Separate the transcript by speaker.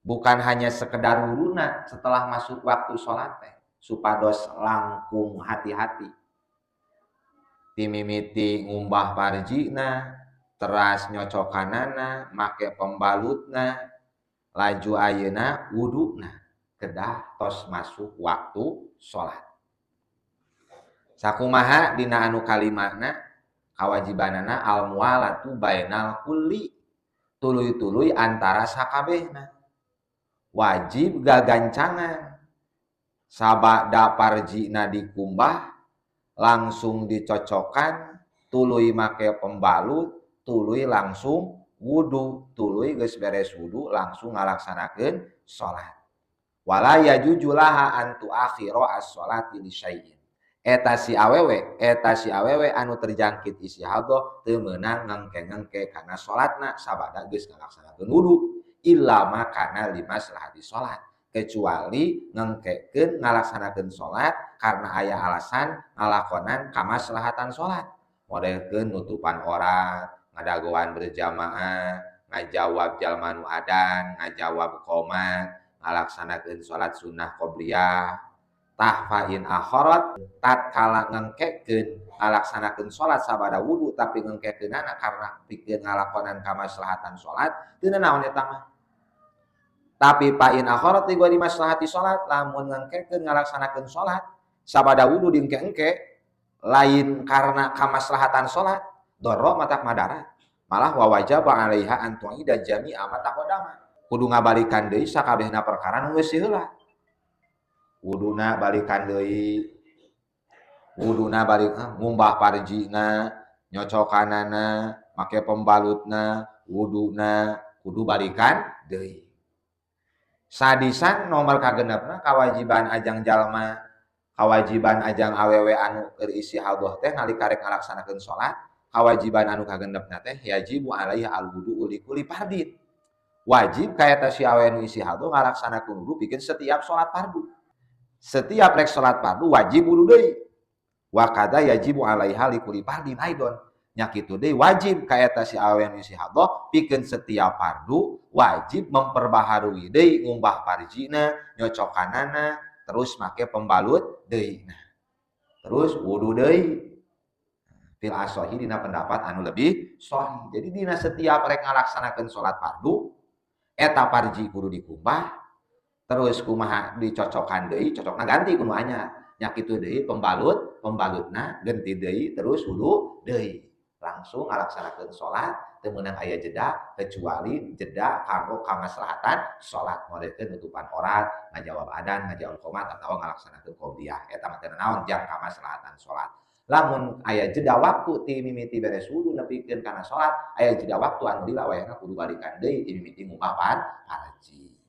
Speaker 1: bukan hanya sekedar wuduna setelah masuk waktu sholat teh, supados langkung hati-hati timimiti ngumbah parjina teras nyocokanana make pembalutna laju ayeuna wuduna kedah tos masuk waktu sholat. Sakumaha dina anu kalimahna kawajibanana al mualatu bainal kulli, tuluy-tuluy antara sakabehna. Wajib gagancangan sabada parjina dikumbah langsung dicocokkan, tuluy make pembalut, tuluy langsung wudu, tuluy geus beres wudu langsung ngalaksanakeun salat. Wala yajuju laha antu akhiro as-sholati li syai'in. Eta si awewe anu terjangkit istihadah teu meunang ngengke-ngengke kana salatna sabada geus ngalaksanakeun wudu illa makana limaslahati salat, kecuali ngengkekeun ngalaksanakeun salat karena aya alasan ngalakonan kamaslahatan salat. Modelkeun nutupan aurat, ngadagoan berjamaah, ngajawab jalma nu adan, ngajawab qomat, ngalaksanakeun salat sunnah qobliyah. Tahfain akharat tatkala ngengkekeun ngalaksanakeun salat sabada wudu tapi ngengkekeunana karena pikeun ngalakonan kamaslahatan salat teu naon eta mah. Tapi pain akharat ti gua dimaslahati salat lamun ngengkekeun ngalaksanakeun salat sabada wudu diengke-engke lain karena kamaslahatan salat dorro matak madarat malah wa wajaba 'alaiha an tu'ida jami'a ma taqaddama, kudu ngabalikan deui sakabehna perkara nu geus heula. Wuduna balikan deui, wuduna balik ngumbah parjina, nyocokanana, make pembalutna, wuduna kudu balikan deui. Sadisan nomor kagenepna kawajiban ajang jalma, kawajiban ajang awewe anu keur istihadah teh nalika rek ngalaksanakeun salat, kawajiban anu kagenepna teh yajibu alaiha al-wudu li kulli fardin. Wajib ka eta si awewe anu istihadah ngalaksanakeun wudu pikeun setiap salat fardu. Setiap rek salat fardu wajib wudu deui. Wa kada yajibu alaiha li kulli fardin aidon. Nya kitu deui wajib ka eta si awewe anu istihadah pikeun setiap fardu wajib memperbaharui deui ngumbah parjina, nyocokanana, terus make pembalut deui. Terus wudu deui. Fil asohi dina pendapat anu lebih sahih. Jadi dina setiap rek ngalaksanakeun salat fardu eta parji kudu dikumbah, terus kumaha dicocokkan deui, cocokna ganti kudu anyar. Nya kitu deui pembalutna ganti deui terus wudu deui. Langsung ngalaksanakeun salat teu meunang aya jeda kecuali jeda kanggo kamaslahatan salat modelkeun nutupan aurat, ngajawab adan, ngajawab qomat atawa ngalaksanakeun qobliyah. Eta mah teu naon jang kamaslahatan salat. Lamun aya jeda waktu ti mimiti beres wudu nepikeun kana salat, aya jeda waktu anu lila wayahna kudu balikan deui ti mimiti ngumbah parji.